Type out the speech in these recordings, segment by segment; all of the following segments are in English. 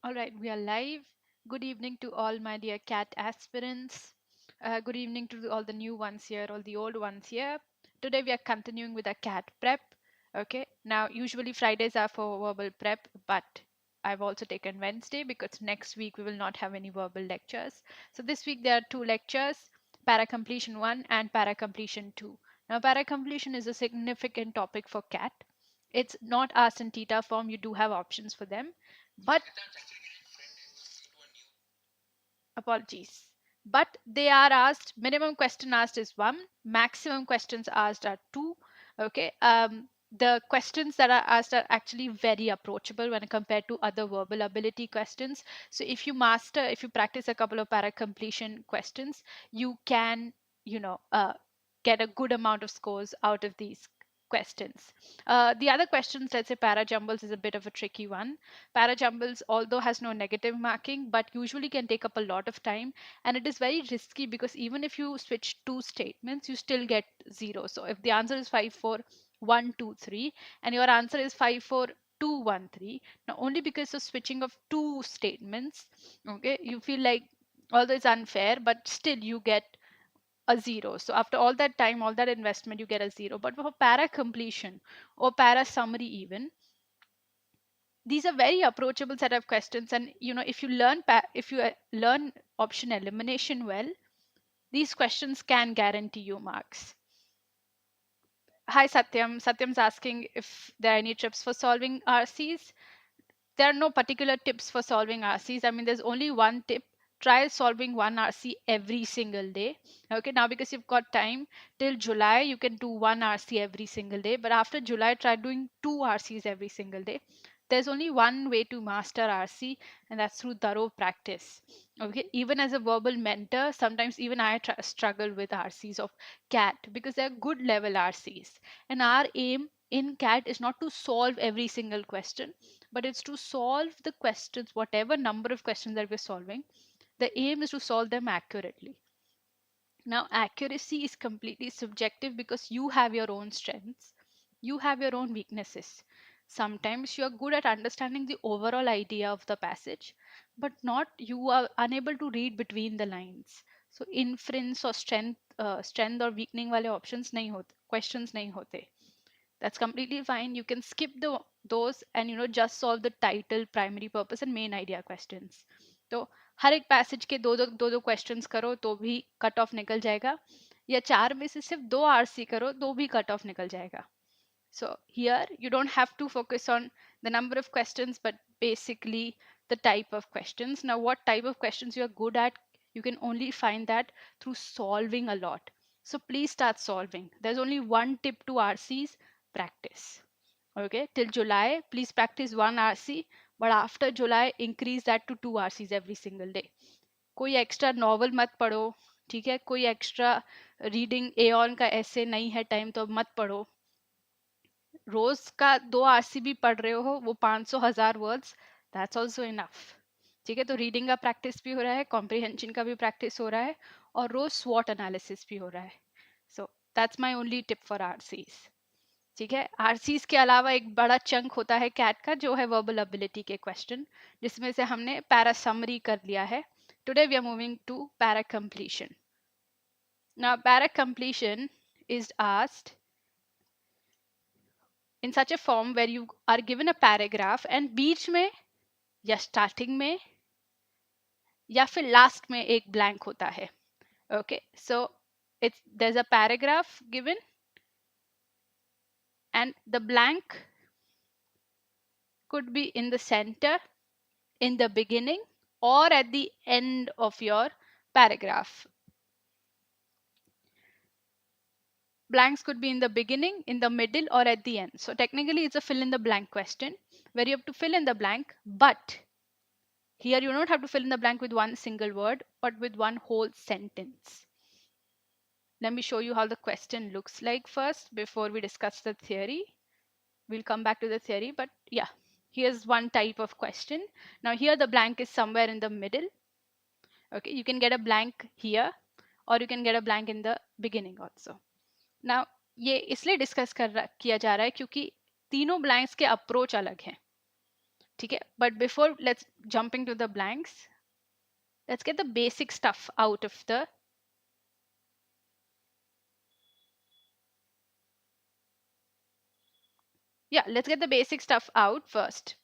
All right, we are live. Good evening to all my dear CAT aspirants. Good evening to all the new ones here, all the old ones here. Today we are continuing with our CAT prep. Okay, now usually Fridays are for verbal prep, but I've also taken Wednesday because next week we will not have any verbal lectures. So this week there are two lectures, para completion 1 and para completion 2. Now para completion is a significant topic for CAT. It's not asked in theta form, you do have options for them, but apologies, but they are asked, minimum question asked is 1, maximum questions asked are 2. Okay, the questions that are asked are actually very approachable when compared to other verbal ability questions. So if you practice a couple of para completion questions, you can, get a good amount of scores out of these questions. The other questions, let's say para jumbles, is a bit of a tricky one. Para jumbles, although has no negative marking, but usually can take up a lot of time, and it is very risky because even if you switch two statements, you still get 0. So if the answer is 5 4 1 2 3 and your answer is 5 4 2 1 3, now only because of switching of two statements, okay, you feel like although it's unfair, but still you get a 0. So after all that time, all that investment, you get a 0. But for para completion or para summary even, these are very approachable set of questions, and if you learn option elimination well, these questions can guarantee you marks. Hi Satyam's asking if there are any tips for solving RCs. There are no particular tips for solving RCs. I mean, there's only one tip: try solving one RC every single day. Okay, now because you've got time till July, you can do one RC every single day, but after July, try doing two RCs every single day. There's only one way to master RC, and that's through thorough practice. Okay, even as a verbal mentor, sometimes even I struggle with RCs of CAT because they're good level RCs, and our aim in CAT is not to solve every single question, but it's to solve the questions, whatever number of questions that we're solving. The aim is to solve them accurately. Now, accuracy is completely subjective because you have your own strengths, you have your own weaknesses. Sometimes you are good at understanding the overall idea of the passage, but not you are unable to read between the lines. So inference or strength or weakening wale options nahi hote, questions nahi hote. That's completely fine. You can skip those and just solve the title, primary purpose and main idea questions. तो हर एक passage के दो questions करो तो भी cut off निकल जाएगा, या चार में से सिर्फ दो आरसी करो तो भी कट ऑफ निकल जाएगा. So here you don't have to focus on the number of questions, but basically the type of questions. Now, what type of questions you are good at, you can only find that through solving a lot. So please start solving. There's only one tip to RCs: practice. Okay, till July, please practice one RC, but after July, increase that to two RCs every single day. कोई extra novel मत पढ़ो, ठीक है, कोई extra reading Aon का ऐसे नहीं है टाइम तो मत पढ़ो. रोज का दो आरसी भी पढ़ रहे हो, वो 500,000 वर्ड्स, दैट्स ऑल्सो इनफ. ठीक है, तो रीडिंग का प्रैक्टिस भी हो रहा है, कॉम्प्रिहेंशन का भी प्रैक्टिस हो रहा है, और रोज स्वॉट एनालिसिस भी हो रहा है. So that's my only tip for RCs. ठीक है, आरसीज के अलावा एक बड़ा चंक होता है कैट का, जो है वर्बल एबिलिटी के क्वेश्चन, जिसमें से हमने पैरा समरी कर लिया है. Today we are moving to para completion. Now para completion is asked in such a form where you are given a paragraph and बीच में या starting में या फिर last में एक blank होता है. Okay, so there's a paragraph given and the blank could be in the center, in the beginning, or at the end of your paragraph. Blanks could be in the beginning, in the middle, or at the end. So technically it's a fill in the blank question where you have to fill in the blank, but here you don't have to fill in the blank with one single word, but with one whole sentence. Let me show you how the question looks like first before we discuss the theory. We'll come back to the theory, but yeah, here's one type of question. Now here the blank is somewhere in the middle. Okay, you can get a blank here or you can get a blank in the beginning also. Now ये इसलिए discuss किया जा रहा है क्योंकि तीनों blanks के approach अलग हैं. ठीक है, but before let's jumping to the blanks, let's get the basic stuff out of the yeah, let's get the basic stuff out first.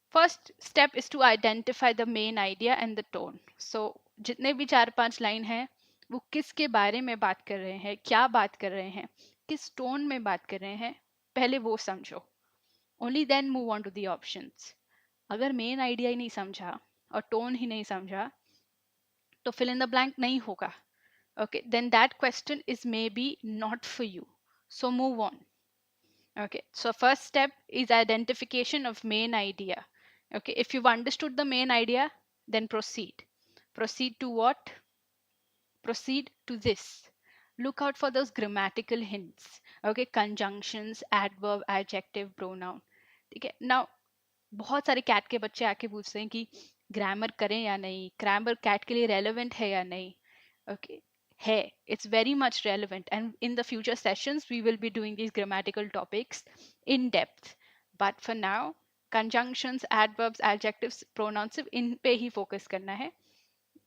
First step is to identify the main idea and the tone. So जितने भी 4-5 line हैं वो किसके बारे में बात कर रहे हैं, क्या बात कर रहे हैं, किस टोन में बात कर रहे हैं, पहले वो समझो. Only then move on to the options. अगर मेन आइडिया ही नहीं समझा और टोन ही नहीं समझा तो fill in the blank नहीं होगा. Okay, then that question is maybe not for you, so move on. Okay, so first step is identification of main idea. Okay, if you've understood the main idea, then proceed. Proceed to what? Proceed to this. Look out for those grammatical hints. Okay, conjunctions, adverb, adjective, pronoun. ठीक है, now बहुत सारे cat के बच्चे आके पूछते हैं कि ग्रामर करें या नहीं, ग्रामर कैट के लिए रेलेवेंट है या नहीं. Okay, है, it's very much relevant, and in the future sessions we will be doing these grammatical topics in depth. But for now, conjunctions, adverbs, adjectives, pronouns, सिर्फ इन पे ही focus करना है.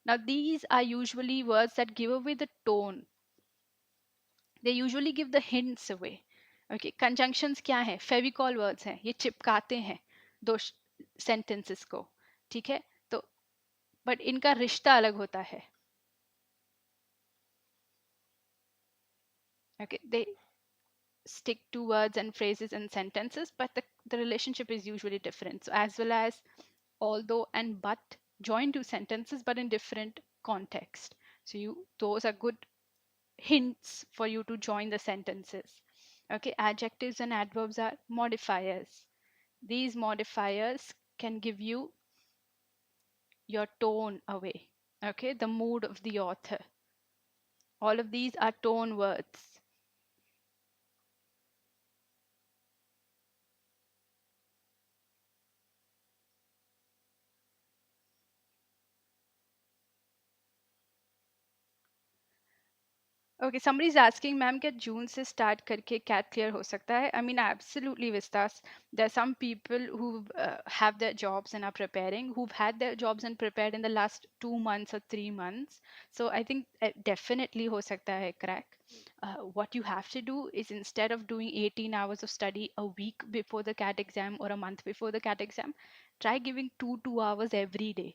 Now these are usually words that give away the tone. They usually give the hints away. Okay, conjunctions क्या है? Fevicol words हैं, ये चिपकाते हैं दो sentences को. ठीक है, तो but इनका रिश्ता अलग होता है. Okay, they stick to words and phrases and sentences, but the relationship is usually different. So as well as although and but join two sentences but in different context. So you those are good hints for you to join the sentences. Okay, adjectives and adverbs are modifiers. These modifiers can give you your tone away. Okay, the mood of the author. All of these are tone words. Okay, somebody is asking, ma'am, क्या जून से start करके CAT clear हो सकता है? I mean, absolutely, Vistas. There are some people who have their jobs and are preparing, who've had their jobs and prepared in the last 2 months or 3 months. So I think definitely हो सकता है crack. What you have to do is, instead of doing 18 hours of study a week before the CAT exam or a month before the CAT exam, try giving 2 hours every day.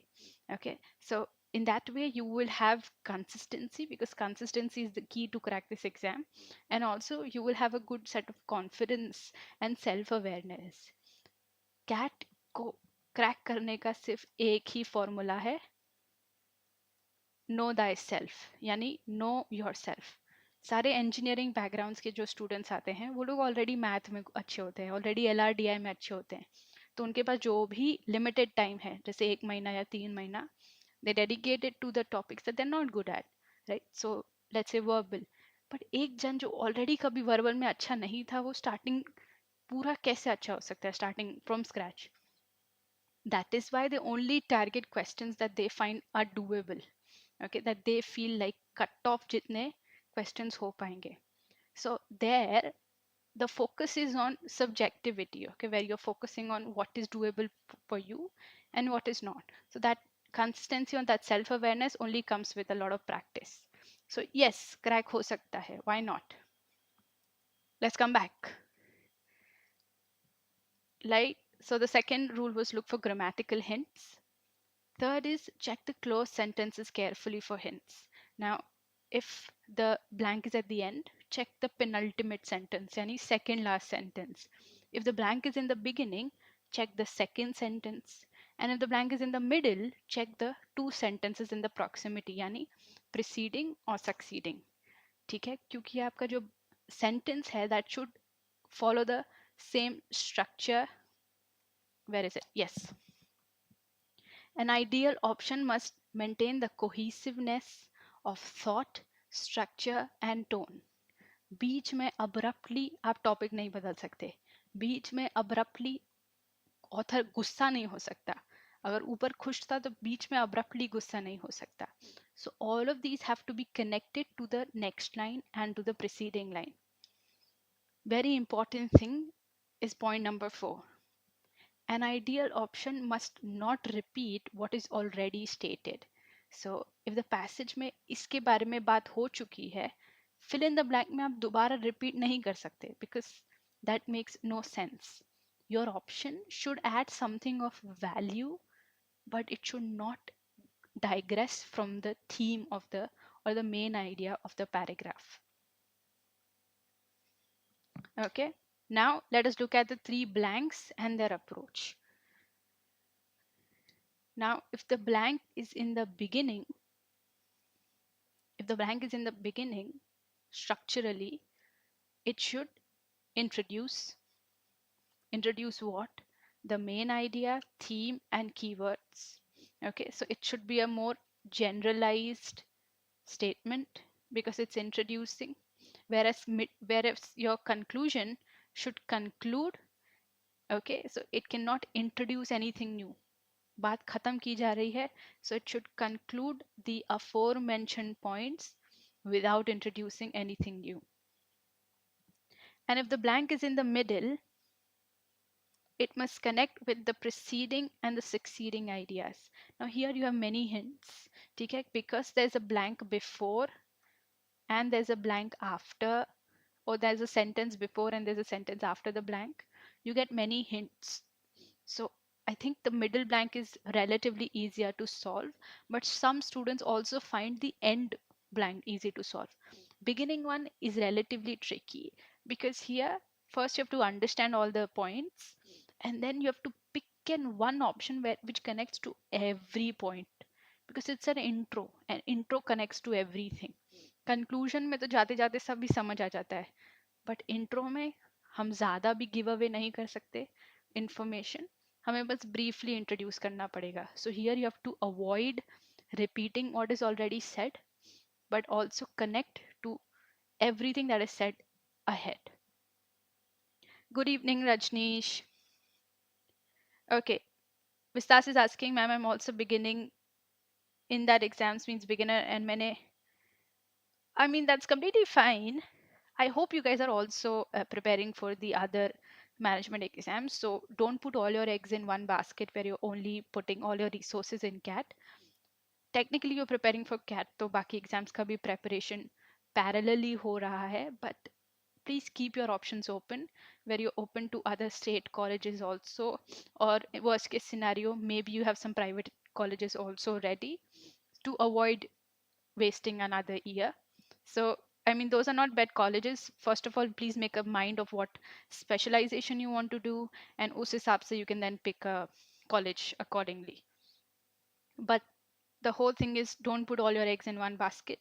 Okay, so in that way you will have consistency, because consistency is the key to crack this exam, and also you will have a good set of confidence and self awareness. CAT को crack करने का सिर्फ एक ही formula है, know thy self, यानी know your self. सारे engineering backgrounds के जो स्टूडेंट्स आते हैं वो लोग ऑलरेडी मैथ में अच्छे होते हैं, ऑलरेडी LRDI में अच्छे होते हैं. तो उनके पास जो भी लिमिटेड टाइम है, जैसे 1 महीना या 3 महीना, they dedicate it to the topics that they're not good at, right? So let's say verbal. But एक जन जो ऑलरेडी कभी वर्बल में अच्छा नहीं था, वो स्टार्टिंग पूरा कैसे अच्छा हो सकता है, starting from scratch? That is why they only target questions that they find are doable. Okay, that they feel like cut off jitne questions ho payenge. So there the focus is on subjectivity. Okay, where you're focusing on what is doable for you and what is not. So that consistency on that self awareness only comes with a lot of practice. So yes, crack ho sakta hai, why not? Let's come back. Like, so the second rule was look for grammatical hints. Third is check the closed sentences carefully for hints. Now, if the blank is at the end, check the penultimate sentence, yani second last sentence. If the blank is in the beginning, check the second sentence. And if the blank is in the middle, check the two sentences in the proximity, yani preceding or succeeding. ठीक है, क्योंकि आपका जो sentence है, that should follow the same structure. Where is it? Yes. An ideal option must maintain the cohesiveness of thought, structure and tone. बीच में abruptly आप topic नहीं बदल सकते. बीच में abruptly ऑथर गुस्सा नहीं हो सकता. अगर ऊपर खुश था तो बीच में abruptly गुस्सा नहीं हो सकता. So all of these have to be connected to the next line and to the preceding line. Very important thing is point number 4. An ideal option must not repeat what is already stated. So if the passage में इसके बारे में बात हो चुकी है, fill in the blank में आप दोबारा repeat नहीं कर सकते, because that makes no sense. Your option should add something of value, but it should not digress from the theme of the or the main idea of the paragraph. Okay, now let us look at the three blanks and their approach. Now, if the blank is in the beginning, structurally, it should introduce what? The main idea, theme, and keywords. Okay, so it should be a more generalized statement because it's introducing, whereas your conclusion should conclude. Okay, so it cannot introduce anything new. बात खत्म की जा रही है, so it should conclude the aforementioned points without introducing anything new. And if the blank is in the middle, it must connect with the preceding and the succeeding ideas. Now here you have many hints, okay? Because there's a blank before and there's a blank after, or there's a sentence before and there's a sentence after the blank, you get many hints. So I think the middle blank is relatively easier to solve, but some students also find the end blank easy to solve. Beginning one is relatively tricky because here first you have to understand all the points and then you have to pick in one option which connects to every point, because it's an intro and intro connects to everything. Conclusion में तो जाते जाते सब भी समझ आ जाता है, but intro में हम ज़्यादा भी गिव अवे नहीं कर सकते इंफॉर्मेशन, हमें बस ब्रीफली इंट्रोड्यूस करना पड़ेगा. So here you have to avoid repeating what is already said, but also connect to everything that is said ahead. Good evening, Rajneesh. Okay, Vistas is asking, ma'am, I'm also beginning in that exams means beginner, and I mean, that's completely fine. I hope you guys are also preparing for the other management exams. So don't put all your eggs in one basket where you're only putting all your resources in CAT. Technically, you're preparing for CAT, तो बाकी exams का भी preparation parallelly हो रहा है. But please keep your options open, where you're open to other state colleges also, or worst case scenario, maybe you have some private colleges also ready to avoid wasting another year. So, I mean, those are not bad colleges. First of all, please make a mind of what specialization you want to do, and us hisab se you can then pick a college accordingly. But the whole thing is, don't put all your eggs in one basket.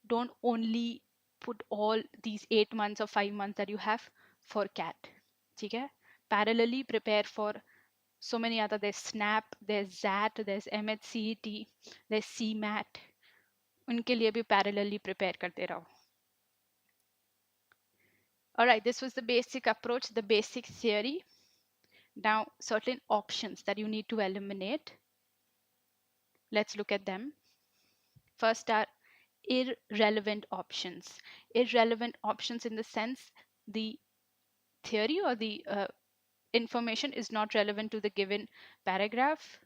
Don't only put all these 8 months or 5 months that you have for CAT. Okay? Parallelly prepare for so many other. There's SNAP, there's ZAT, there's MHCET, there's CMAT. उनके लिए भी parallelly prepare करते रहो. All right, this was the basic approach, the basic theory. Now, certain options that you need to eliminate. Let's look at them. First are irrelevant options. Irrelevant options in the sense the theory or the information is not relevant to the given paragraph.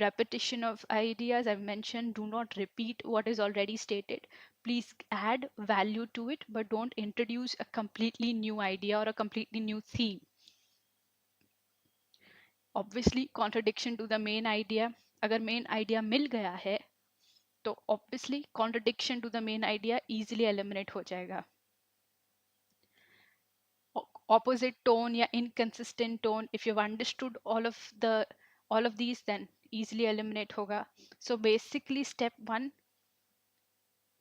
Repetition of ideas, I've mentioned, do not repeat what is already stated. Please add value to it, but don't introduce a completely new idea or a completely new theme. Obviously, contradiction to the main idea. अगर main idea मिल गया है, तो obviously contradiction to the main idea easily eliminate हो जाएगा. Opposite tone या inconsistent tone, if you've understood all of these, then easily eliminate होगा. So basically step 1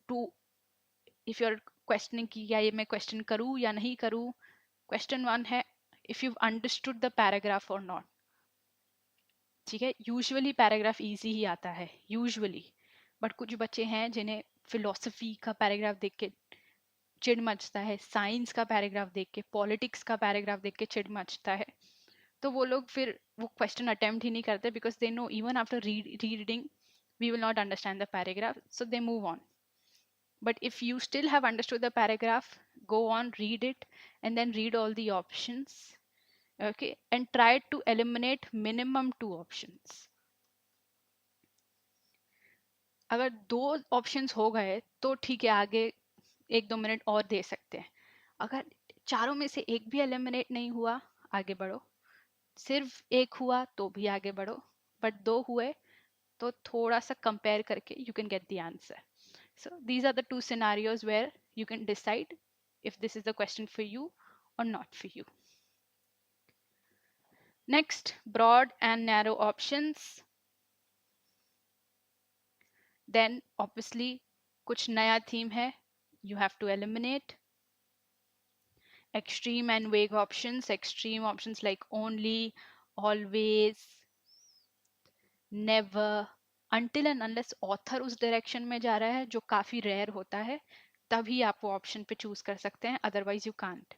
to, if you're questioning कि या ये मैं question करूँ या नहीं करूँ, question 1 है if you've understood the paragraph or not. ठीक है, यूजुअली पैराग्राफ इजी ही आता है यूजुअली, बट कुछ बच्चे हैं जिन्हें फिलोसफी का पैराग्राफ देख के चिढ़ मचता है, साइंस का पैराग्राफ देख के, पॉलिटिक्स का पैराग्राफ देख के चिढ़ मचता है, तो वो लोग फिर वो क्वेश्चन अटेम्प्ट ही नहीं करते, because they know even after reading we will not understand the paragraph, so they move on. But if you still have understood the paragraph, go on, read it, and then read all the options, okay, and try to eliminate minimum 2 options. अगर 2 options हो गए तो ठीक है, आगे 1-2 minute और दे सकते हैं. अगर चारों में से एक भी एलिमिनेट नहीं हुआ, आगे बढ़ो. सिर्फ एक हुआ तो भी आगे बढ़ो. बट 2 हुए तो थोड़ा सा कंपेयर करके you can get the answer. So these are the 2 scenarios where you can decide if this is the question for you or not for you. Next, broad and narrow options. Then obviously कुछ नया theme है, you have to eliminate. Extreme and vague options. Extreme options like only, always, never, until and unless author उस direction में जा रहा है, जो काफी rare होता है, तभी आप वो option पे choose कर सकते हैं, otherwise you can't.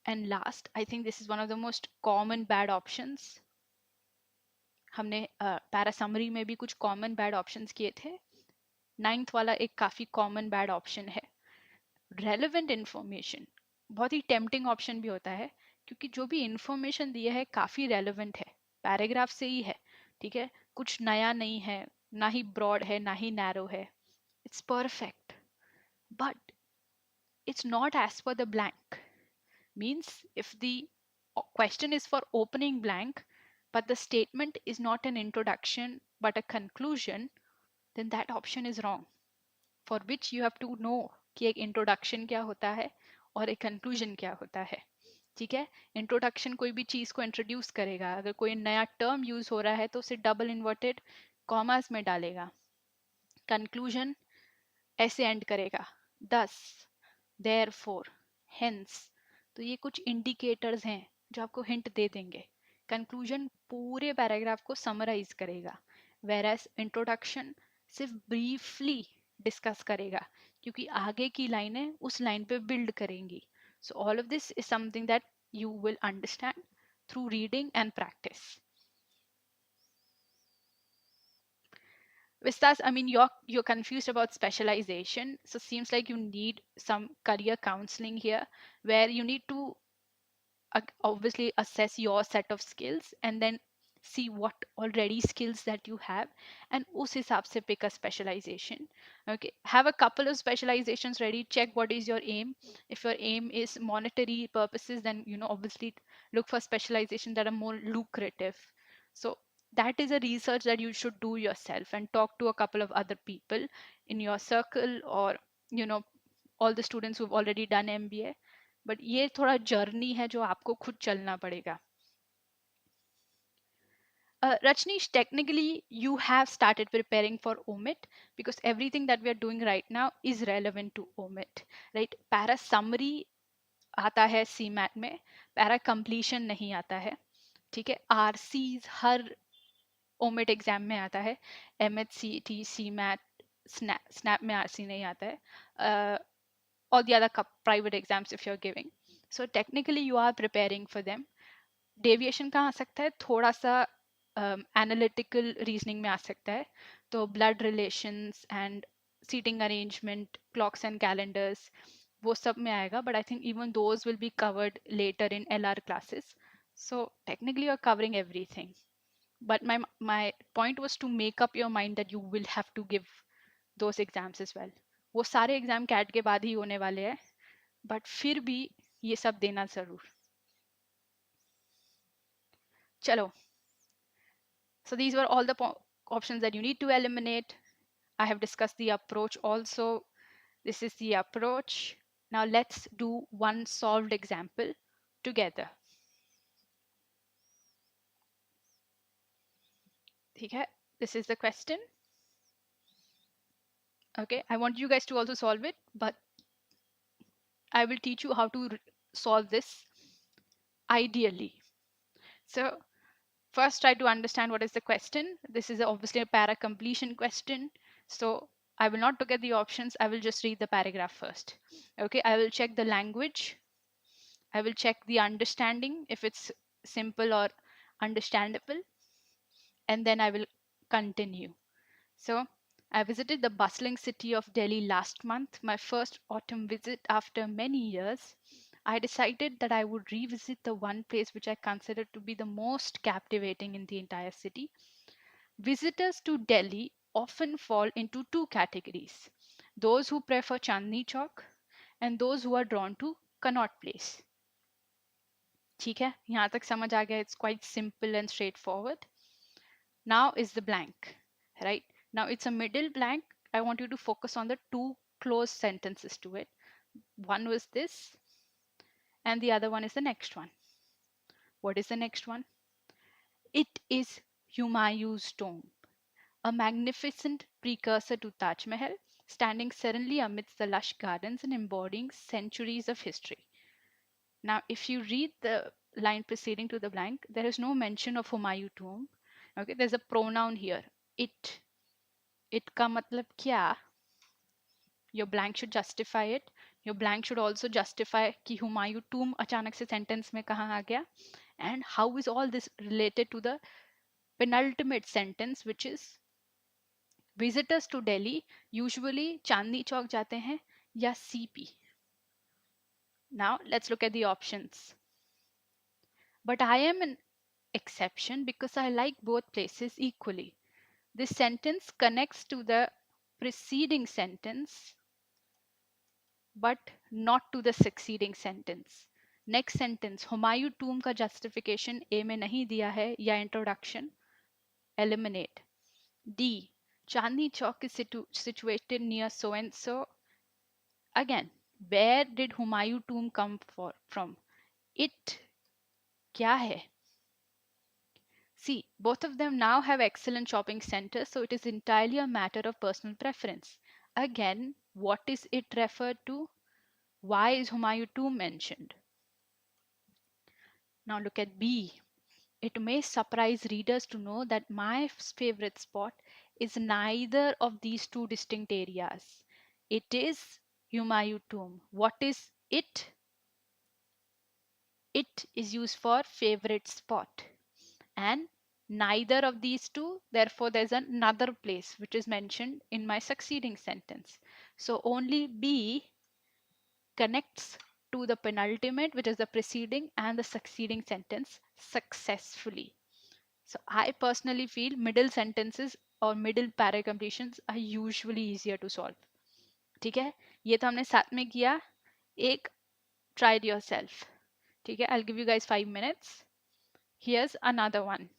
And last, I think this is one of the most common bad options. हमने पैरा समरी में भी कुछ कॉमन बैड ऑप्शंस किए थे. 9th वाला एक काफी कॉमन बैड ऑप्शन है. रेलेवेंट इंफॉर्मेशन बहुत ही टेम्पटिंग ऑप्शन भी होता है, क्योंकि जो भी इंफॉर्मेशन दिया है काफी रेलेवेंट है, पैराग्राफ से ही है, ठीक है, कुछ नया नहीं है, ना ही ब्रॉड है ना ही नैरो है. It's perfect, but it's not as per the blank. Means if the question is for opening blank but the statement is not an introduction but a conclusion, then that option is wrong, for which you have to know कि एक introduction क्या होता है और एक conclusion क्या होता है. ठीक है, इंट्रोडक्शन कोई भी चीज को इंट्रोड्यूस करेगा, अगर कोई नया टर्म यूज हो रहा है तो उसे डबल इन्वर्टेड कॉमास में डालेगा. कंक्लूजन ऐसे एंड करेगा, thus, therefore, hence. तो ये कुछ इंडिकेटर्स हैं जो आपको हिंट दे देंगे. कंक्लूजन पूरे पैराग्राफ को समराइज करेगा, वेरएस इंट्रोडक्शन सिर्फ ब्रीफली डिस्कस करेगा, क्योंकि आगे की लाइनें उस लाइन पे बिल्ड करेंगी. So all of this is something that you will understand through reading and practice. Vistas, I mean, you're confused about specialization, so seems like you need some career counseling here, where you need to obviously assess your set of skills and then see what already skills that you have, and us hisab se pick a specialization. Okay, have a couple of specializations ready, check what is your aim. If your aim is monetary purposes, then obviously look for specializations that are more lucrative. So that is a research that you should do yourself and talk to a couple of other people in your circle, or all the students who've already done MBA. But ये थोड़ा journey है जो आपको खुद चलना पड़ेगा. Rajneesh, technically you have started preparing for OMIT because everything that we are doing right now is relevant to OMIT, right? Para summary आता है CMAT में, para completion नहीं आता है, ठीक है. RCs हर OMIT एग्जाम में आता है, MHCT, CMAT, SNAP में RC नहीं आता है, all the other private exams if you're giving. So technically you are preparing for them. Deviation कहाँ आ सकता है, थोड़ा सा एनालिटिकल रीजनिंग में आ सकता है, तो blood relations and seating arrangement, clocks and calendars, वो सब में आएगा. But I think even those will be covered later in LR classes. So technically you are covering everything, but my point was to make up your mind that you will have to give those exams as well. वो सारे exam cat के बाद ही होने वाले हैं, but फिर भी ये सब देना जरूर. चलो, so these were all the options that you need to eliminate. I have discussed the approach also. This is the approach. Now let's do one solved example together. Okay, this is the question. Okay, I want you guys to also solve it, but I will teach you how to solve this ideally. So first, try to understand what is the question. This is obviously a para completion question. So I will not look at the options. I will just read the paragraph first. Okay, I will check the language. I will check the understanding, if it's simple or understandable. And then I will continue. So I visited the bustling city of Delhi last month, my first autumn visit after many years. I decided that I would revisit the one place which I considered to be the most captivating in the entire city. Visitors to Delhi often fall into two categories: those who prefer Chandni Chowk and those who are drawn to Connaught Place. ठीक है, यहाँ तक समझ आ गया? It's quite simple and straightforward. Now is the blank, right? Now it's a middle blank. I want you to focus on the two close sentences to it. One was this, and the other one is the next one. What is the next one? It is Humayun's tomb, a magnificent precursor to Taj Mahal, standing serenely amidst the lush gardens and embodying centuries of history. Now, if you read the line preceding to the blank, there is no mention of Humayun tomb. Okay, there's a pronoun here. It. It का मतलब क्या? Your blank should justify it. Your blank should also justify कि Humayun tomb अचानक से sentence में कहाँ आ गया, and how is all this related to the penultimate sentence, which is visitors to Delhi usually Chandni Chowk जाते हैं या CP. Now let's look at the options. But I am an exception because I like both places equally. This sentence connects to the preceding sentence but not to the succeeding sentence. Next sentence, Humayun tomb का justification A में नहीं दिया है या introduction, eliminate. D, Chandni Chowk is situated near so and so. Again, where did Humayun tomb come from? It क्या है? See, both of them now have excellent shopping centers, so it is entirely a matter of personal preference. Again, what is it referred to? Why is Humayun tomb mentioned? Now look at B. It may surprise readers to know that my favorite spot is neither of these two distinct areas. It is Humayun tomb. What is it? It is used for favorite spot. And neither of these two, therefore there's another place which is mentioned in my succeeding sentence. So only B connects to the penultimate, which is the preceding and the succeeding sentence successfully. So I personally feel middle sentences or middle para completions are usually easier to solve. ठीक है, ये तो हमने साथ में किया. एक try it yourself. ठीक है, I'll give you guys 5 minutes. Here's another one.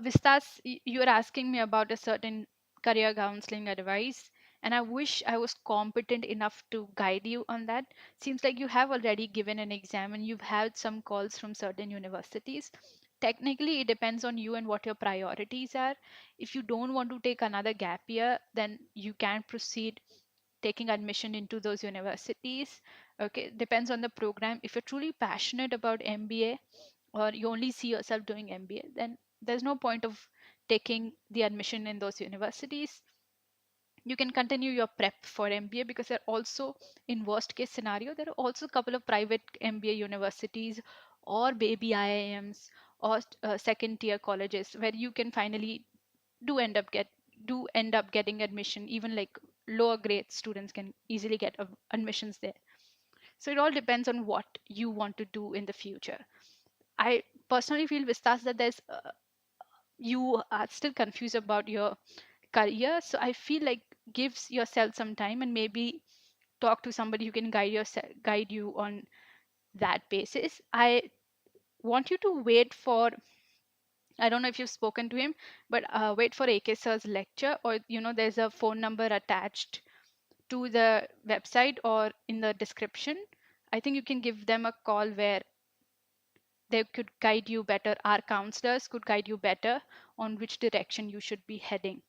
Vistas, you are asking me about a certain career counseling advice, and I wish I was competent enough to guide you on that. Seems like you have already given an exam and you've had some calls from certain universities. Technically, it depends on you and what your priorities are. If you don't want to take another gap year, then you can proceed taking admission into those universities. Okay, depends on the program. If you're truly passionate about MBA, or you only see yourself doing MBA, then there's no point of taking the admission in those universities. You can continue your prep for MBA because they're also, in worst case scenario, there are also a couple of private MBA universities or baby IIMs or second tier colleges where you can finally do end up get do end up getting admission. Even like lower grade students can easily get admissions there. So it all depends on what you want to do in the future. I personally feel, Vistas, that there's you are still confused about your career. So I feel like gives yourself some time and maybe talk to somebody who can guide you on that basis. I want you to wait for, I don't know if you've spoken to him, but wait for AK sir's lecture, or there's a phone number attached to the website or in the description. I think you can give them a call where they could guide you better. Our counselors could guide you better on which direction you should be heading.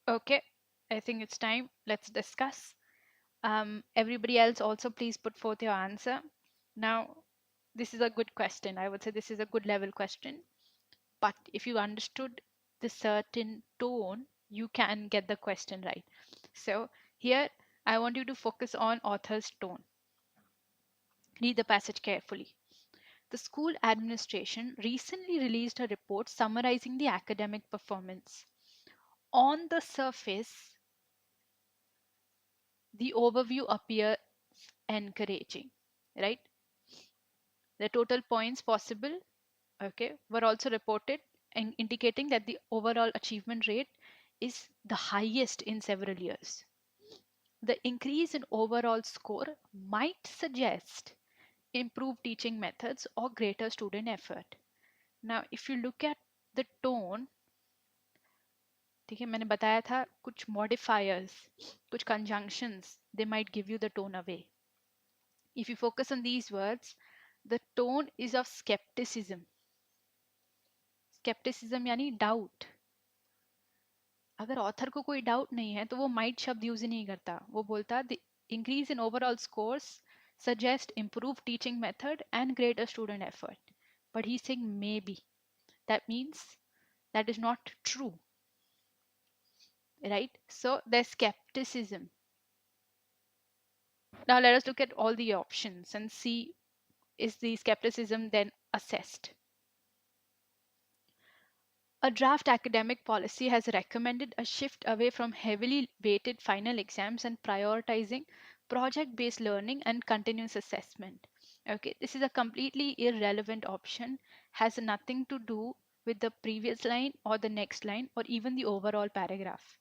Okay, I think it's time. Let's discuss. Everybody else also please put forth your answer. Now, this is a good question. I would say this is a good level question. But if you understood the certain tone, you can get the question right. So here, I want you to focus on author's tone. Read the passage carefully. The school administration recently released a report summarizing the academic performance. On the surface, the overview appears encouraging, right? The total points possible, okay, were also reported and indicating that the overall achievement rate is the highest in several years. The increase in overall score might suggest improved teaching methods or greater student effort. Now, if you look at the tone, ठीक है, मैंने बताया था कुछ modifiers, कुछ conjunctions, they might give you the tone away. If you focus on these words, the tone is of skepticism. Skepticism यानी doubt. अगर author को कोई डाउट नहीं है तो वो माइट शब्द यूज ही नहीं करता. वो बोलता the increase in overall scores suggest improved teaching method and greater student effort. But he's saying maybe. That means that is not true. Right? So there's skepticism. Now let us look at all the options and see, is the skepticism then assessed? A draft academic policy has recommended a shift away from heavily weighted final exams and prioritizing project based learning and continuous assessment. Okay, this is a completely irrelevant option, has nothing to do with the previous line or the next line or even the overall paragraph.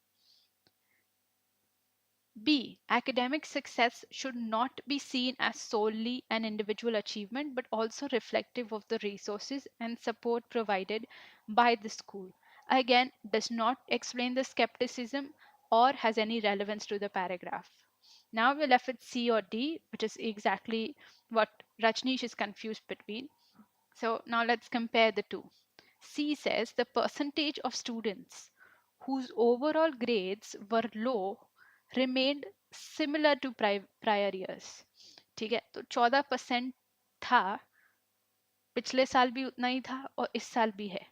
B. Academic success should not be seen as solely an individual achievement but also reflective of the resources and support provided by the school. Again, does not explain the skepticism or has any relevance to the paragraph. Now we're left with C or D, which is exactly what Rajneesh is confused between. So now let's compare the two. C says the percentage of students whose overall grades were low remained similar to prior years. ठीक है, तो 14% था, पिछले साल भी उतना ही था और इस साल भी है.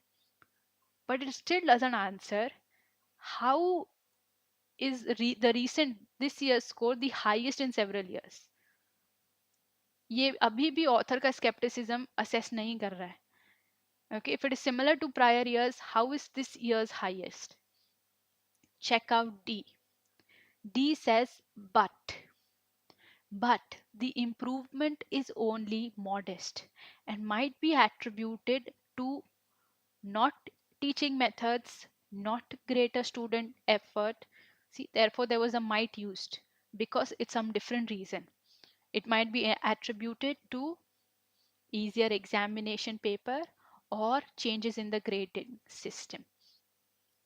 But it still doesn't answer how is the recent this year's score the highest in several years. ये अभी भी ऑथर का skepticism assess नहीं कर रहा है. Okay, if it is similar to prior years, how is this year's highest? Check out D. D says but the improvement is only modest and might be attributed to not teaching methods, not greater student effort. See, therefore, there was a might used because it's some different reason. It might be attributed to easier examination paper or changes in the grading system.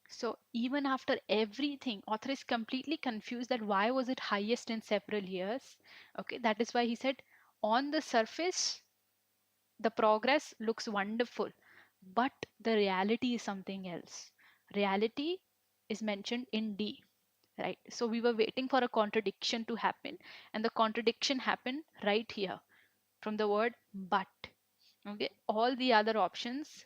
So even after everything, author is completely confused that why was it highest in several years. Okay, that is why he said on the surface the progress looks wonderful, but the reality is something else. Reality is mentioned in D, right? So we were waiting for a contradiction to happen, and the contradiction happened right here from the word but. Okay, all the other options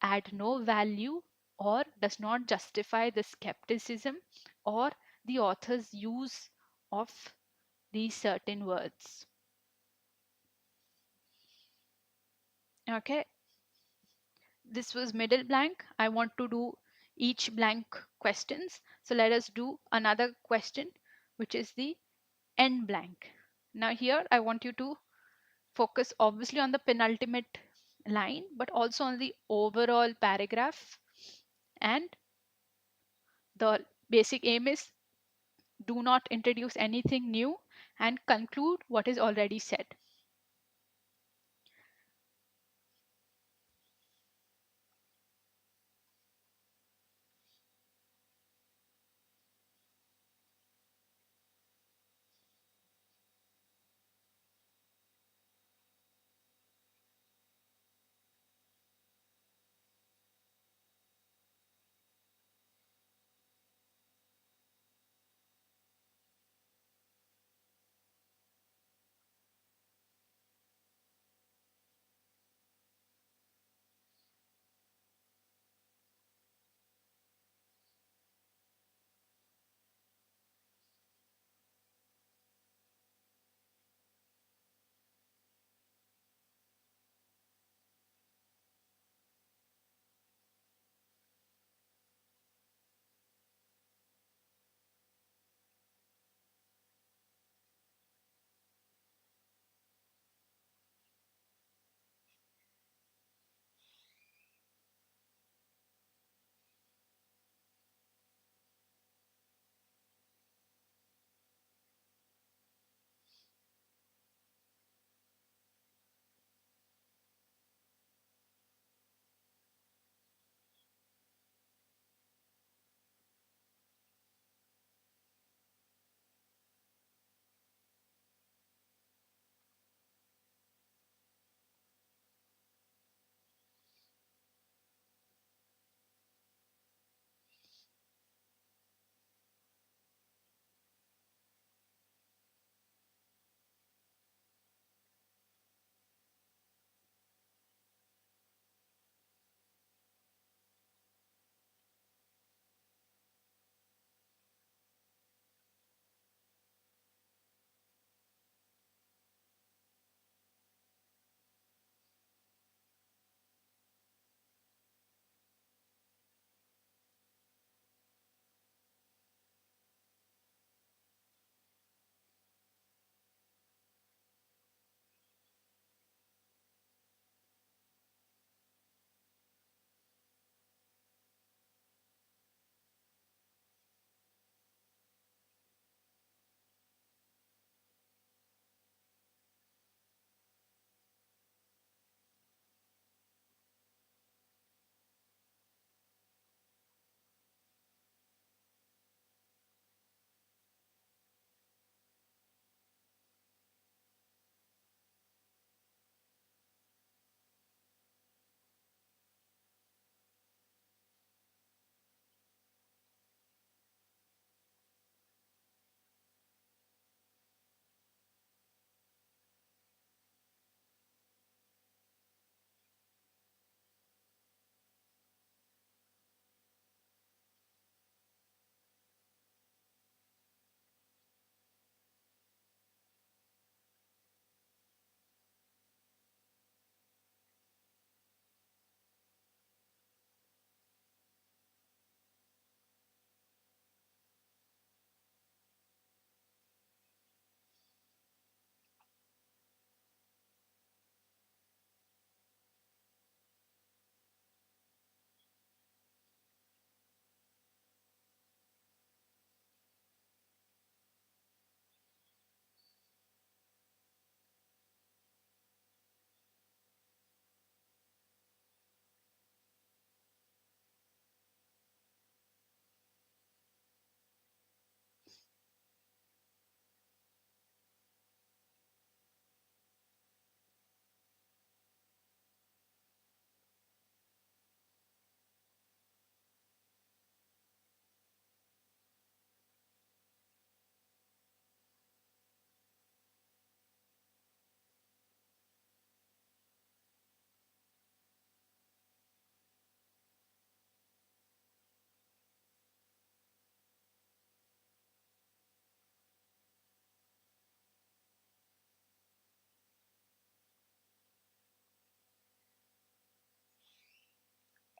add no value or does not justify the skepticism or the author's use of these certain words. Okay, this was middle blank. I want to do each blank questions. So let us do another question, which is the end blank. Now here I want you to focus obviously on the penultimate line, but also on the overall paragraph. And the basic aim is do not introduce anything new and conclude what is already said.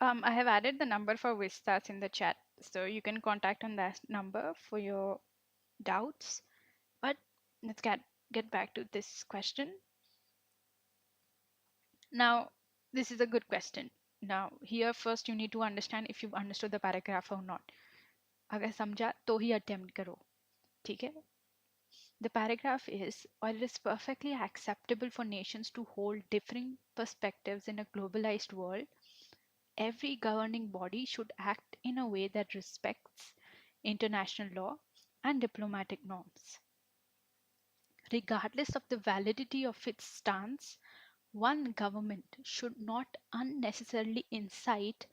I have added the number for Vistas in the chat, so you can contact on that number for your doubts. But let's get back to this question. Now, this is a good question. Now, here first you need to understand if you've understood the paragraph or not. अगर समझा तो ही attempt करो, ठीक है? The paragraph is, while it is perfectly acceptable for nations to hold differing perspectives in a globalized world, every governing body should act in a way that respects international law and diplomatic norms. Regardless of the validity of its stance, one government should not unnecessarily incite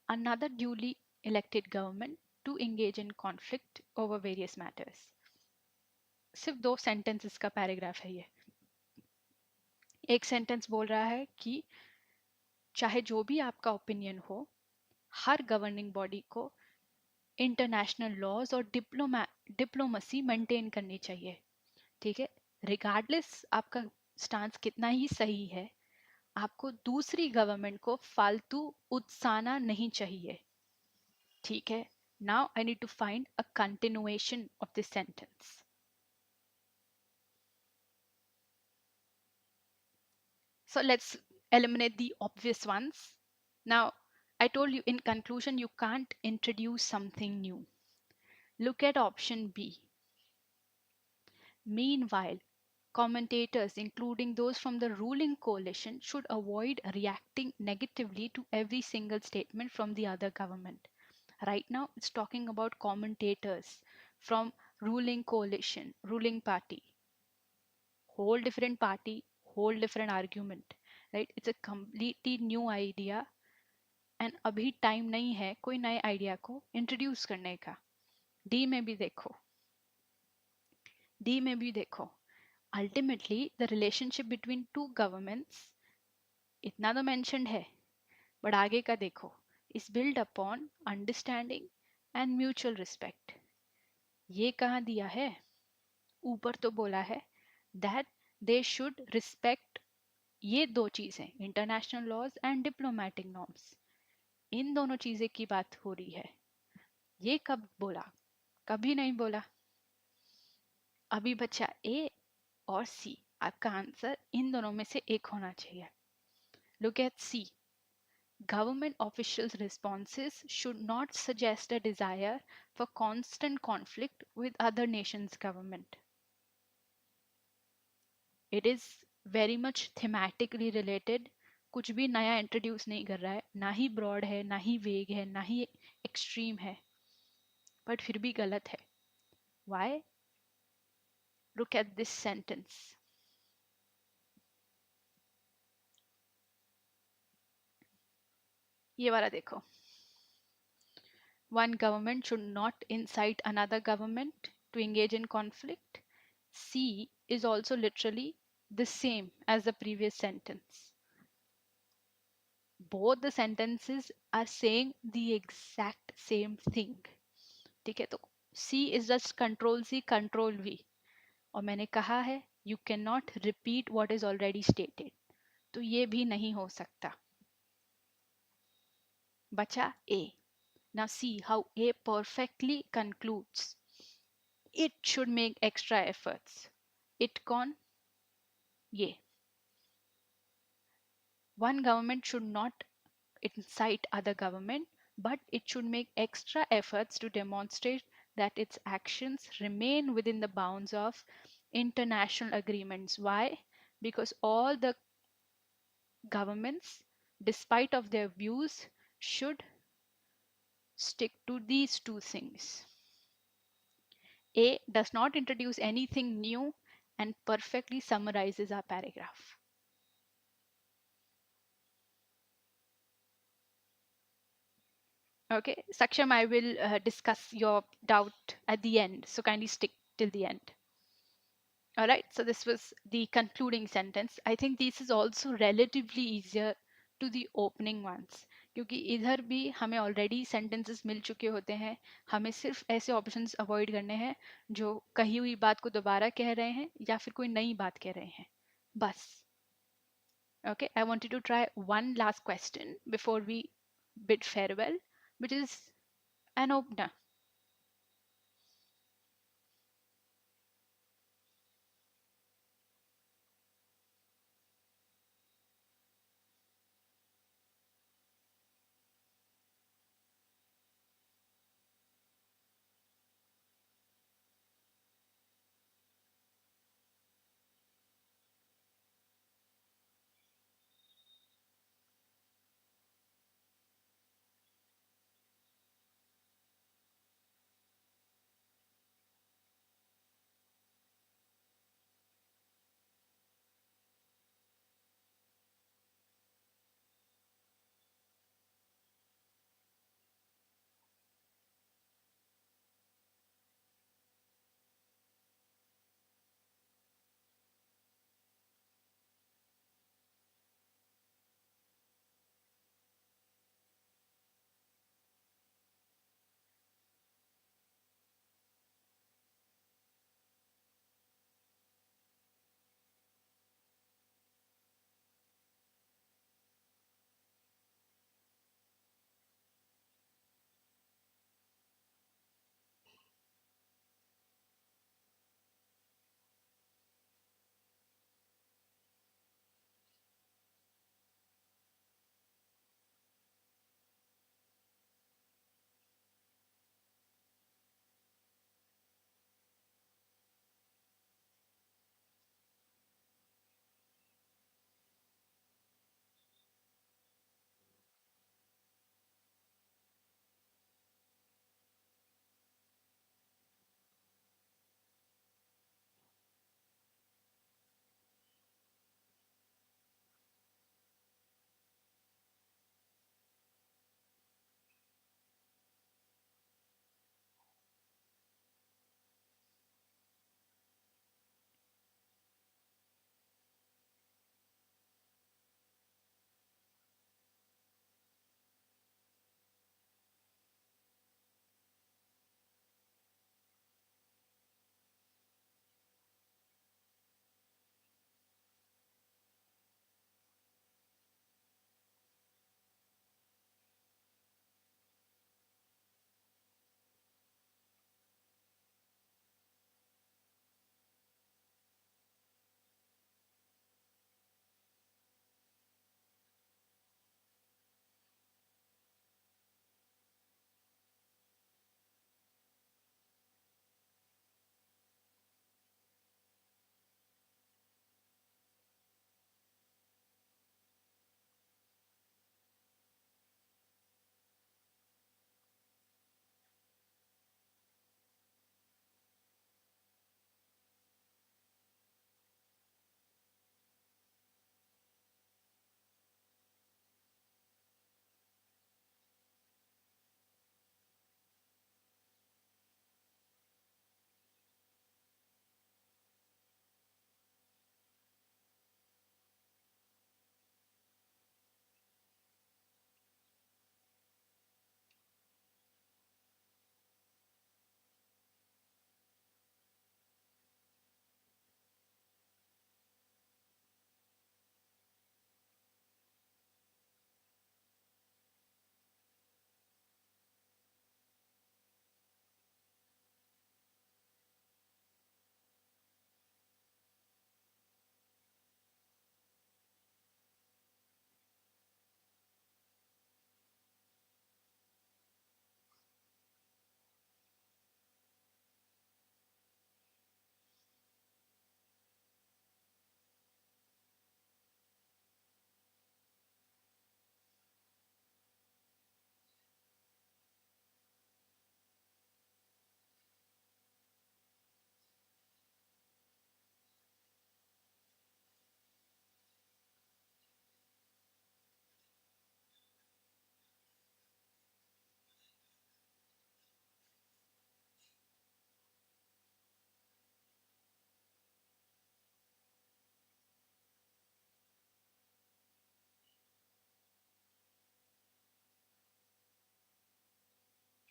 another duly elected government to engage in conflict over various matters. सिर्फ 2 sentences का paragraph है ये. एक sentence बोल रहा है कि चाहे जो भी आपका ओपिनियन हो, हर गवर्निंग बॉडी को इंटरनेशनल लॉज और डिप्लोमेसी मेंटेन करनी चाहिए, ठीक है? रिगार्डलेस आपका स्टांस कितना ही सही है, आपको दूसरी गवर्नमेंट को फालतू उकसाना नहीं चाहिए, ठीक है? Now I need to find a continuation of this sentence. So let's eliminate the obvious ones. Now, I told you in conclusion, you can't introduce something new. Look at option B. Meanwhile, commentators, including those from the ruling coalition, should avoid reacting negatively to every single statement from the other government. Right now, it's talking about commentators from ruling coalition, ruling party. Whole different party, whole different argument, right? It's a completely new idea and अभी time नहीं है कोई नए idea को introduce करने का. D में भी देखो, ultimately the relationship between two governments, इतना तो मेंशन्ड है, बट आगे का देखो, is build upon understanding and mutual respect. ये कहाँ दिया है? ऊपर तो बोला है दैट दे शुड रिस्पेक्ट ये 2 चीजें, international laws and diplomatic norms. इन दोनों चीजें की बात हो रही है. ये कब बोला? कभी नहीं बोला. अभी बच्चा ए और सी, आपका आंसर इन दोनों में से एक होना चाहिए. Look at C. Government officials' responses should not suggest a desire for constant conflict with other nations' government. It is very much thematically related. कुछ भी नया इंट्रोड्यूस नहीं कर रहा है, ना ही ब्रॉड है, ना ही वेग है, ना ही एक्सट्रीम है, बट फिर भी गलत है. Why? Look at this sentence. ये वाला देखो. One government should not incite another government to engage in conflict. C is also literally the same as the previous sentence. Both the sentences are saying the exact same thing. ठीक है, तो C is just control C, control V. और मैंने कहा है you cannot repeat what is already stated. तो ये भी नहीं हो सकता. बचा A. Now see how A perfectly concludes. It should make extra efforts. It कौन? ये. One government should not incite other government, but it should make extra efforts to demonstrate that its actions remain within the bounds of international agreements. Why? Because all the governments, despite of their views, should stick to these 2 things. A does not introduce anything new and perfectly summarizes our paragraph. Okay, Saksham, I will discuss your doubt at the end, so kindly stick till the end. All right, so this was the concluding sentence. I think this is also relatively easier to the opening ones, क्योंकि इधर भी हमें already sentences मिल चुके होते हैं. हमें सिर्फ ऐसे ऑप्शंस अवॉइड करने हैं जो कही हुई बात को दोबारा कह रहे हैं या फिर कोई नई बात कह रहे हैं, बस. Okay, I wanted to try one last question before we bid farewell, which is an opener.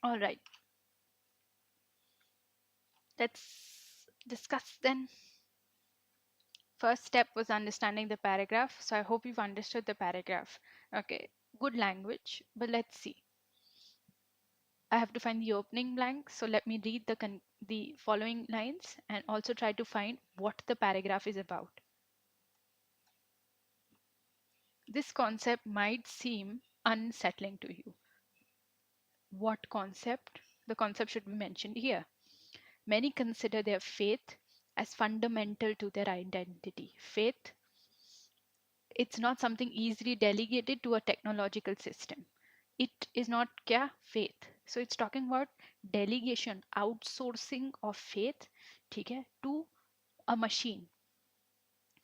All right, let's discuss then. First step was understanding the paragraph. So I hope you've understood the paragraph. Okay. Good language, but let's see. I have to find the opening blank, so let me read the following lines and also try to find what the paragraph is about. This concept might seem unsettling to you. What concept? The concept should be mentioned here. Many consider their faith as fundamental to their identity. Faith, it's not something easily delegated to a technological system. It is not kya faith. So it's talking about delegation, outsourcing of faith, ठीक है, to a machine.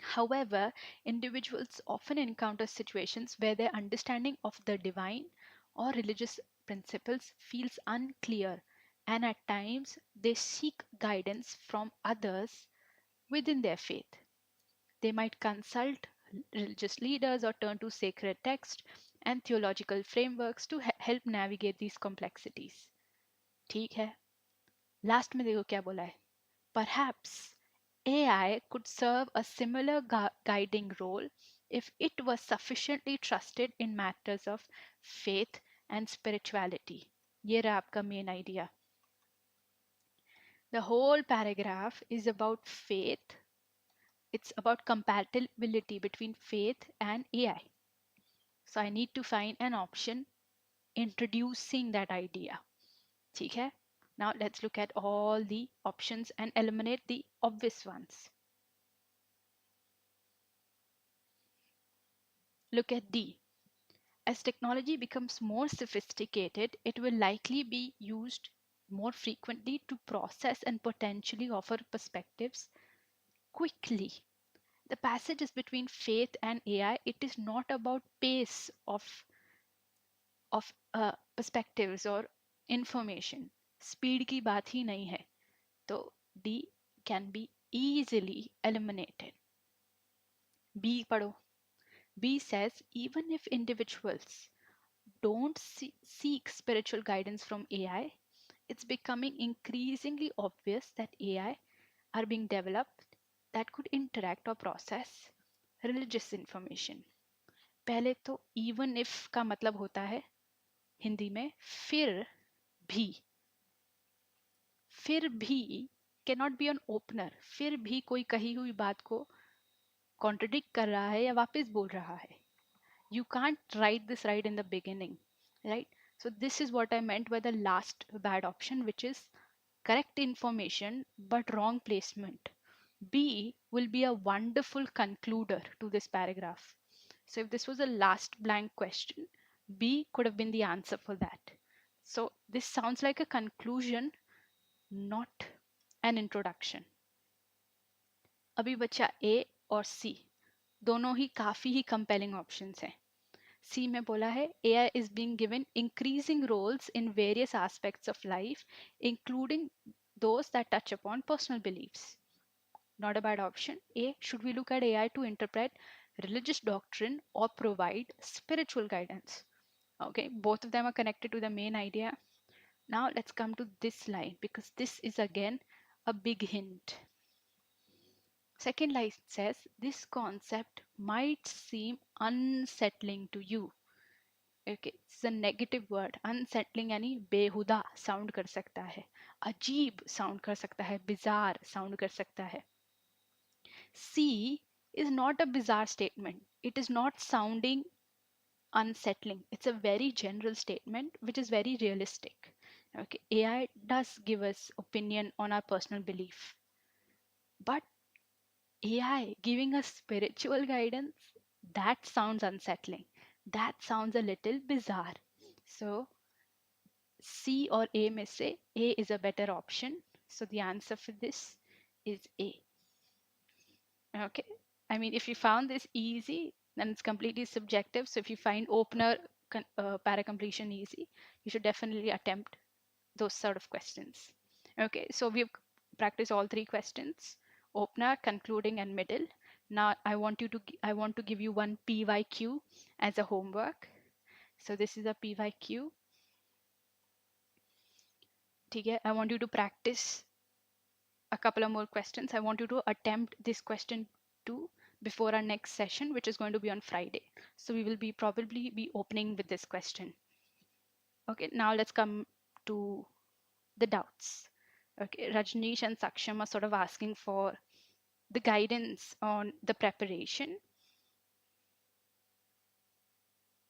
However, individuals often encounter situations where their understanding of the divine or religious principles feels unclear, and at times they seek guidance from others within their faith. They might consult religious leaders or turn to sacred texts and theological frameworks to help navigate these complexities. ठीक है, last में देखो क्या बोला है. Perhaps AI could serve a similar guiding role if it was sufficiently trusted in matters of faith and spirituality. ये रहा आपका main idea. The whole paragraph is about faith. It's about compatibility between faith and AI. So I need to find an option introducing that idea. ठीक है? Now let's look at all the options and eliminate the obvious ones. Look at D. As technology becomes more sophisticated, it will likely be used more frequently to process and potentially offer perspectives quickly. The passage is between faith and AI. It is not about pace of perspectives or information. Speed की बात ही नहीं है. तो D can be easily eliminated. B पढ़ो. B says even if individuals don't seek spiritual guidance from AI, it's becoming increasingly obvious that AI are being developed that could interact or process religious information. पहले तो even if का मतलब होता है हिंदी में भी फिर भी cannot be an opener. फिर भी कोई कही हुई बात को contradict कर रहा है या वापस बोल रहा है. You can't write this right in the beginning, right? So this is what I meant by the last bad option, which is correct information but wrong placement. B will be a wonderful concluder to this paragraph. So if this was a last blank question, B could have been the answer for that. So this sounds like a conclusion, not an introduction. अभी बचा A और C. दोनों ही काफी ही compelling options हैं. C में बोला है AI is being given increasing roles in various aspects of life, including those that touch upon personal beliefs. Not a bad option. A, should we look at AI to interpret religious doctrine or provide spiritual guidance? Okay, both of them are connected to the main idea. Now let's come to this line because this is again a big hint. Second line says this concept might seem unsettling to you. Okay, it's a negative word. Unsettling यानी बेहुदा sound कर सकता है, अजीब sound कर सकता है, bizarre sound कर सकता है. C is not a bizarre statement. It is not sounding unsettling. It's a very general statement which is very realistic. Okay, AI does give us opinion on our personal belief, but AI giving us spiritual guidance, that sounds unsettling. That sounds a little bizarre. So C or A में से A is a better option. So the answer for this is A. Okay. I mean, if you found this easy, then it's completely subjective. So if you find opener para completion easy, you should definitely attempt those sort of questions. Okay. So we've practiced all three questions: opener, concluding, and middle. Now I want to give you one PYQ as a homework. So this is a PYQ. Okay. I want you to practice a couple of more questions. I want you to attempt this question too. before our next session, which is going to be on Friday. So we will be probably be opening with this question. Okay, now let's come to the doubts. Okay, Rajneesh and Saksham are sort of asking for the guidance on the preparation.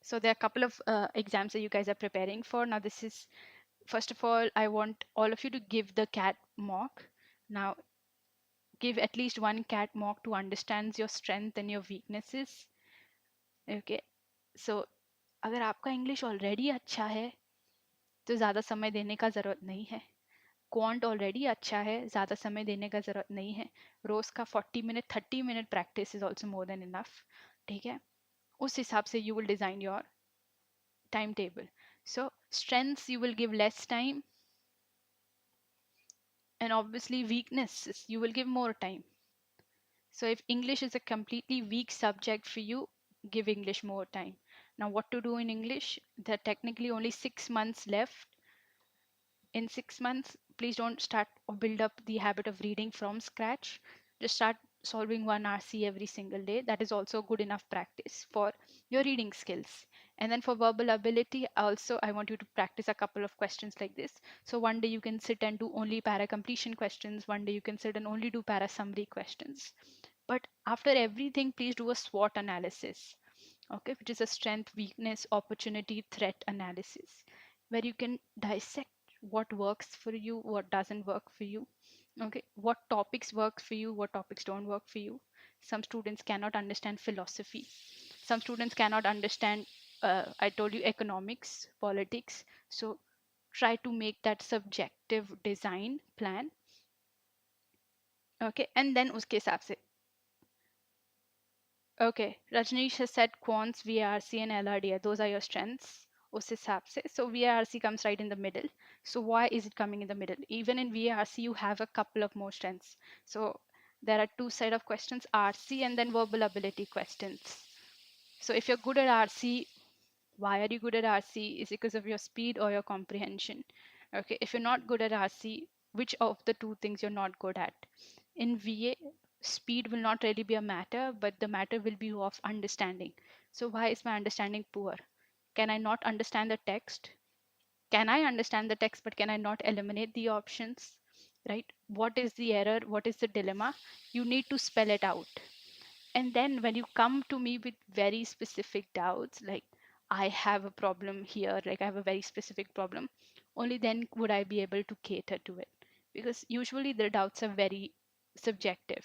So there are a couple of exams that you guys are preparing for. Now this is, first of all, I want all of you to give the CAT mock. Now give at least one CAT mock to understand your strength and your weaknesses. Okay, so अगर आपका English already अच्छा है तो ज़्यादा समय देने का ज़रूरत नहीं है. क्वांट ऑलरेडी अच्छा है, ज़्यादा समय देने का ज़रूरत नहीं है. रोज़ का 40 minute 30 minute practice is also more than enough. ठीक है, उस हिसाब से you will design your time table. So strengths you will give less time, and obviously weaknesses you will give more time. So if English is a completely weak subject for you, give English more time. Now what to do in English? There are technically only 6 months left. In 6 months, please don't start or build up the habit of reading from scratch. Just start solving one RC every single day. That is also good enough practice for your reading skills. And then for verbal ability, also I want you to practice a couple of questions like this. So one day you can sit and do only para completion questions. One day you can sit and only do para summary questions. But after everything, please do a SWOT analysis, okay, which is a strength, weakness, opportunity, threat analysis, where you can dissect what works for you, what doesn't work for you, okay, what topics work for you, what topics don't work for you. Some students cannot understand philosophy. Some students cannot understand, I told you, economics, politics. So try to make that subjective design plan, okay, and then uske हिसाब से. Okay, Rajneesh has said quants, VARC, and LRDI. Those are your strengths. उस हिसाब से. So VARC comes right in the middle. So why is it coming in the middle? Even in VARC, you have a couple of more strengths. So there are two set of questions, RC and then verbal ability questions. So if you're good at RC, why are you good at RC? Is it because of your speed or your comprehension? Okay, if you're not good at RC, which of the two things you're not good at? In VA, speed will not really be a matter, but the matter will be of understanding. So why is my understanding poor? Can I not understand the text? Can I understand the text, but can I not eliminate the options? Right? What is the error? What is the dilemma? You need to spell it out. And then when you come to me with very specific doubts, like I have a problem here, like I have a very specific problem, only then would I be able to cater to it. Because usually the doubts are very subjective.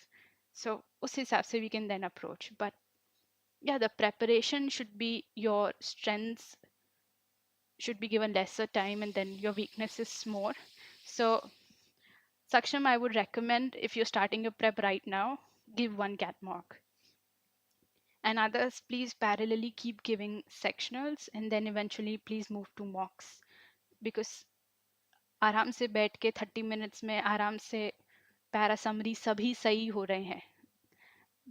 So उस हिसाब से we can then approach. But yeah, the preparation should be, your strengths should be given lesser time and then your weaknesses more. So Saksham, I would recommend, if you're starting your prep right now, give one cat mark. And others, please parallelly keep giving sectionals and then eventually please move to mocks, because आराम से बैठ के 30 minutes में आराम से para summary सभी सही हो रहे हैं,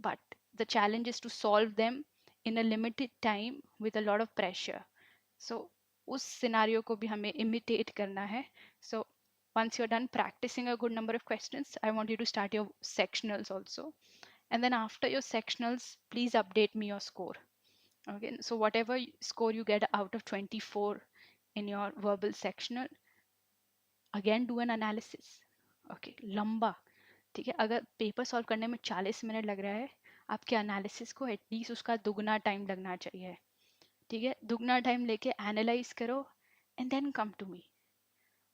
but the challenge is to solve them in a limited time with a lot of pressure. So उस scenario को भी हमें imitate करना है. So once you're done practicing a good number of questions, I want you to start your sectionals also. And then after your sectionals, please update me your score. Okay, so whatever score you get out of 24 in your verbal sectional, again do an analysis. Okay, लंबा. ठीक है, अगर paper solve करने में 40 minute लग रहा है, आपके एनालिसिस को एटलीस्ट उसका दुगना टाइम लगना चाहिए. ठीक है, दुगना टाइम लेके एनालाइज करो and then come to me.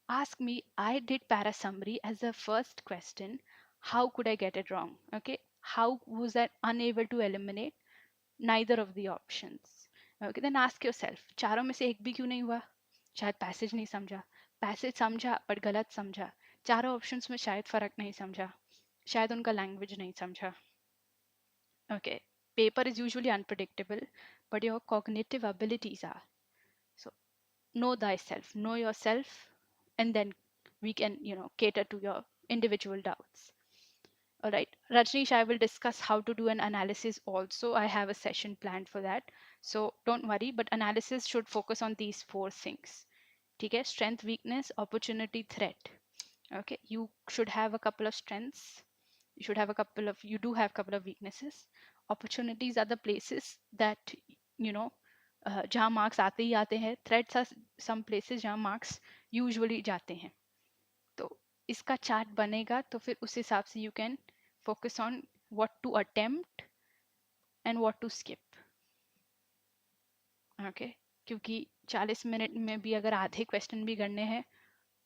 Ask me, I did para summary as the first question. How could I get it wrong? Okay, how was I unable to eliminate neither of the options? Okay, then ask yourself, चारों में से एक भी क्यों नहीं हुआ? शायद passage नहीं समझा, पैसेज समझा बट गलत समझा, चारों ऑप्शंस में शायद फर्क नहीं समझा, शायद उनका लैंग्वेज नहीं समझा. Okay, paper is usually unpredictable, but your cognitive abilities are. So know thyself, know yourself, and then we can, cater to your individual doubts. All right, Rajneesh, I will discuss how to do an analysis also. I have a session planned for that. So don't worry, but analysis should focus on these four things. Okay, strength, weakness, opportunity, threat. Okay, you should have a couple of strengths. You do have a couple of weaknesses. opportunities are the places that जहाँ marks आते ही आते हैं. Threats are some places जहाँ marks usually जाते हैं. तो इसका chart बनेगा तो फिर उस हिसाब से you can focus on what to attempt and what to skip. Okay, क्योंकि 40 मिनट में भी अगर आधे क्वेश्चन भी करने हैं,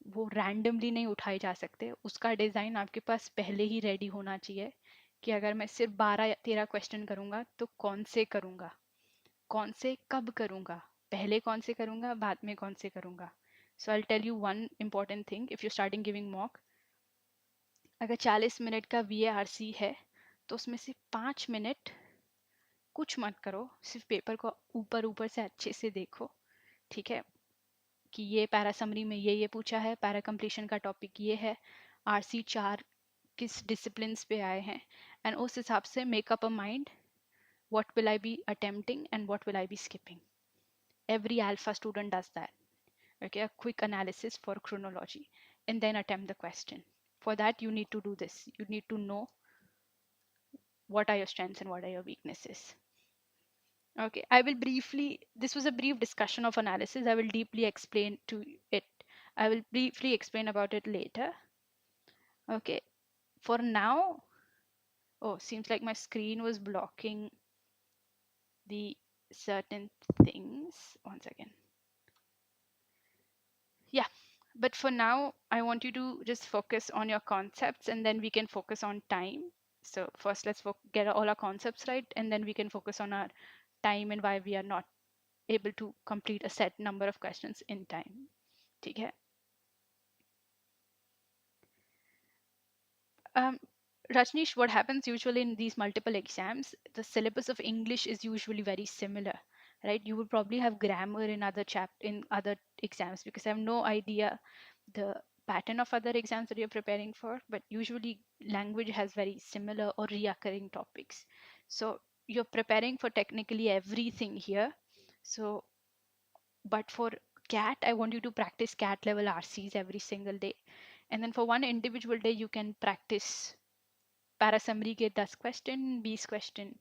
वो रैंडमली नहीं उठाए जा सकते. उसका डिज़ाइन आपके पास पहले ही रेडी होना चाहिए कि अगर मैं सिर्फ 12 या 13 क्वेश्चन करूँगा तो कौन से करूँगा, कौन से कब करूँगा, पहले कौन से करूँगा, बाद में कौन से करूँगा. So I tell you one important thing. If you starting giving mock, अगर 40 मिनट का VARC है तो उसमें से 5 मिनट कुछ मत करो, सिर्फ पेपर को ऊपर ऊपर से अच्छे से देखो. ठीक है, कि ये पैरा समरी में ये पूछा है, पैरा कंप्लीशन का टॉपिक ये है, RC 4 किस डिसिप्लिन पे आए हैं, एंड उस हिसाब से makeup a mind what will I be attempting and what will I be skipping. Every alpha student does that. Okay, a quick analysis for chronology and then attempt the question. For that, you need to do this. You need to know what are your strengths and what are your weaknesses. Okay, I will briefly, this was a brief discussion of analysis. I will deeply explain to it. I will briefly explain about it later. Okay, for now, oh, seems like my screen was blocking the certain things. One second. Yeah, but for now, I want you to just focus on your concepts and then we can focus on time. So first, let's get all our concepts right, and then we can focus on our time and why we are not able to complete a set number of questions in time. ठीक है? Rajneesh, what happens usually in these multiple exams, the syllabus of English is usually very similar, right? You will probably have grammar in other exams, because I have no idea the pattern of other exams that you're preparing for, but usually language has very similar or reoccurring topics. So you're preparing for technically everything here. So, but for CAT, I want you to practice CAT level RCs every single day. And then for one individual day, you can practice para summary के 10 question, 20 question,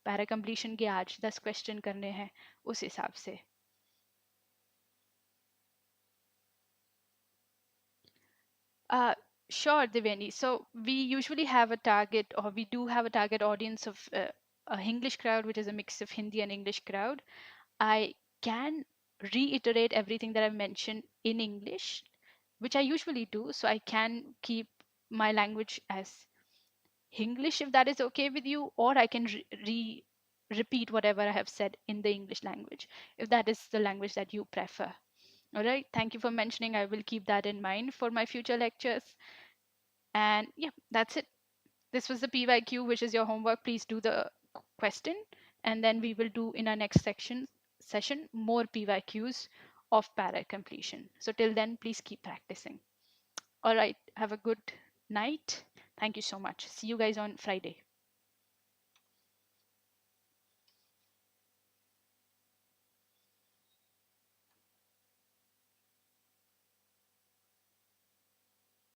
para completion के आज 10 question करने हैं, उस हिसाब से. Sure, Diveni. So we usually have a target, or we do have a target audience of a English crowd, which is a mix of Hindi and English crowd. I can reiterate everything that I've mentioned in English, which I usually do. So I can keep my language as English if that is okay with you, or I can repeat whatever I have said in the English language if that is the language that you prefer. All right, thank you for mentioning. I will keep that in mind for my future lectures. And yeah, that's it. This was the PYQ, which is your homework. Please do the question, and then we will do in our next session more PYQs of para completion. So till then, please keep practicing. All right, have a good night. Thank you so much. See you guys on Friday.